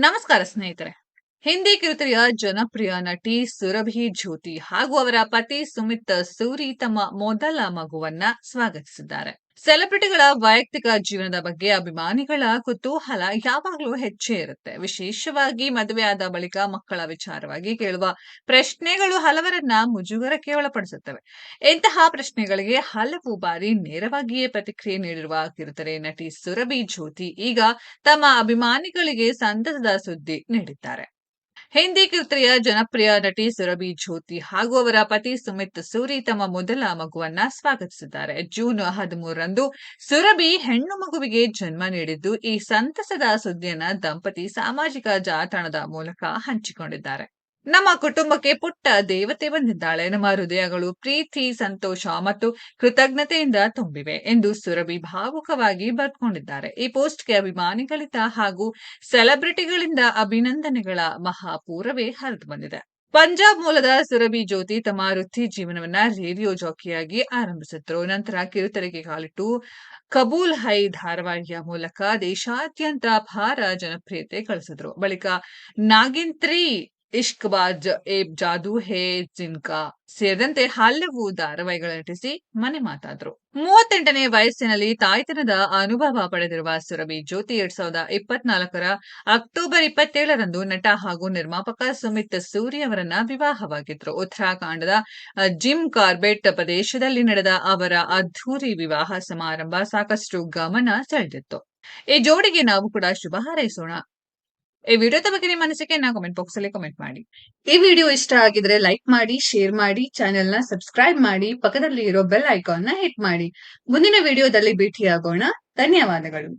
ನಮಸ್ಕಾರ ಸ್ನೇಹಿತರೆ. ಹಿಂದಿ ಕಿರುತೆರೆಯ ಜನಪ್ರಿಯ ನಟಿ ಸುರಭಿ ಜ್ಯೋತಿ ಹಾಗೂ ಅವರ ಪತಿ ಸುಮಿತ್ ಸೂರಿ ತಮ್ಮ ಮೊದಲ ಮಗುವನ್ನ ಸ್ವಾಗತಿಸಿದ್ದಾರೆ. ಸೆಲೆಬ್ರಿಟಿಗಳ ವೈಯಕ್ತಿಕ ಜೀವನದ ಬಗ್ಗೆ ಅಭಿಮಾನಿಗಳ ಕುತೂಹಲ ಯಾವಾಗಲೂ ಹೆಚ್ಚೇ ಇರುತ್ತೆ. ವಿಶೇಷವಾಗಿ ಮದುವೆಯಾದ ಬಳಿಕ ಮಕ್ಕಳ ವಿಚಾರವಾಗಿ ಕೇಳುವ ಪ್ರಶ್ನೆಗಳು ಹಲವರನ್ನ ಮುಜುಗರಕ್ಕೆ ಒಳಪಡಿಸುತ್ತವೆ. ಇಂತಹ ಪ್ರಶ್ನೆಗಳಿಗೆ ಹಲವು ಬಾರಿ ನೇರವಾಗಿಯೇ ಪ್ರತಿಕ್ರಿಯೆ ನೀಡಿರುವ ಕಿರುತೆರೆ ನಟಿ ಸುರಭಿ ಜ್ಯೋತಿ ಈಗ ತಮ್ಮ ಅಭಿಮಾನಿಗಳಿಗೆ ಸಂತಸದ ಸುದ್ದಿ ನೀಡಿದ್ದಾರೆ. ಹಿಂದಿ ಕಿರುತೆರೆಯ ಜನಪ್ರಿಯ ನಟಿ ಸುರಭಿ ಜ್ಯೋತಿ ಹಾಗೂ ಅವರ ಪತಿ ಸುಮಿತ್ ಸೂರಿ ತಮ್ಮ ಮೊದಲ ಮಗುವನ್ನ ಸ್ವಾಗತಿಸಿದ್ದಾರೆ. ಜೂನ್ 13ರಂದು ಸುರಭಿ ಹೆಣ್ಣು ಮಗುವಿಗೆ ಜನ್ಮ ನೀಡಿದ್ದು, ಈ ಸಂತಸದ ಸುದ್ದಿಯನ್ನ ದಂಪತಿ ಸಾಮಾಜಿಕ ಜಾಲತಾಣದ ಮೂಲಕ ಹಂಚಿಕೊಂಡಿದ್ದಾರೆ. ನಮ್ಮ ಕುಟುಂಬಕ್ಕೆ ಪುಟ್ಟ ದೇವತೆ ಬಂದಿದ್ದಾಳೆ. ನಮ್ಮ ಹೃದಯಗಳು ಪ್ರೀತಿ, ಸಂತೋಷ ಮತ್ತು ಕೃತಜ್ಞತೆಯಿಂದ ತುಂಬಿವೆ ಎಂದು ಸುರಭಿ ಭಾವುಕವಾಗಿ ಬರೆದುಕೊಂಡಿದ್ದಾರೆ. ಈ ಪೋಸ್ಟ್ಗೆ ಅಭಿಮಾನಿಗಳಿಂದ ಹಾಗೂ ಸೆಲೆಬ್ರಿಟಿಗಳಿಂದ ಅಭಿನಂದನೆಗಳ ಮಹಾಪೂರವೇ ಹರಿದು ಬಂದಿದೆ. ಪಂಜಾಬ್ ಮೂಲದ ಸುರಭಿ ಜ್ಯೋತಿ ತಮ್ಮ ವೃತ್ತಿ ಜೀವನವನ್ನ ರೇಡಿಯೋ ಜಾಕಿಯಾಗಿ ಆರಂಭಿಸಿದ್ರು. ನಂತರ ಕಿರುತೆರೆಗೆ ಕಾಲಿಟ್ಟು ಕಬೂಲ್ ಹೈ ಧಾರಾವಾಹಿಯ ಮೂಲಕ ದೇಶಾದ್ಯಂತ ಅಪಾರ ಜನಪ್ರಿಯತೆ ಗಳಿಸಿದ್ರು. ಬಳಿಕ ನಾಗಿನ್ 3, ಇಷ್ಕ್ ಬಾಜ್, ಏಕ್ ಜಾದೂ ಹೇ ಜಿನ್ಕಾ ಸೇರಿದಂತೆ ಹಲವು ಧಾರಾವಾಹಿಗಳ ನಟಿಸಿ ಮನೆ ಮಾತಾದ್ರು. 38ನೇ ವಯಸ್ಸಿನಲ್ಲಿ ತಾಯ್ತನದ ಅನುಭವ ಪಡೆದಿರುವ ಸುರಭಿ ಜ್ಯೋತಿ 2024ರ ಅಕ್ಟೋಬರ್ 27ರಂದು ನಟ ಹಾಗೂ ನಿರ್ಮಾಪಕ ಸುಮಿತ್ ಸೂರಿ ಅವರನ್ನ ವಿವಾಹವಾಗಿದ್ರು. ಉತ್ತರಾಖಂಡದ ಜಿಮ್ ಕಾರ್ಬೆಟ್ ಪ್ರದೇಶದಲ್ಲಿ ನಡೆದ ಅವರ ಅದ್ಧೂರಿ ವಿವಾಹ ಸಮಾರಂಭ ಸಾಕಷ್ಟು ಗಮನ ಸೆಳೆದಿತ್ತು. ಈ ಜೋಡಿಗೆ ನಾವು ಕೂಡ ಶುಭ ಹಾರೈಸೋಣ. ಈ ವಿಡಿಯೋದ ಬಗ್ಗೆ ನಿಮ್ಮ ಅನಿಸಿಕೆಯನ್ನ ಕಾಮೆಂಟ್ ಬಾಕ್ಸ್ ಅಲ್ಲಿ ಕಾಮೆಂಟ್ ಮಾಡಿ. ಈ ವಿಡಿಯೋ ಇಷ್ಟ ಆಗಿದ್ರೆ ಲೈಕ್ ಮಾಡಿ, ಶೇರ್ ಮಾಡಿ, ಚಾನೆಲ್ ನ ಸಬ್ಸ್ಕ್ರೈಬ್ ಮಾಡಿ, ಪಕ್ಕದಲ್ಲಿ ಇರೋ ಬೆಲ್ ಐಕಾನ್ ನ ಹಿಟ್ ಮಾಡಿ. ಮುಂದಿನ ವಿಡಿಯೋದಲ್ಲಿ ಭೇಟಿಯಾಗೋಣ. ಧನ್ಯವಾದಗಳು.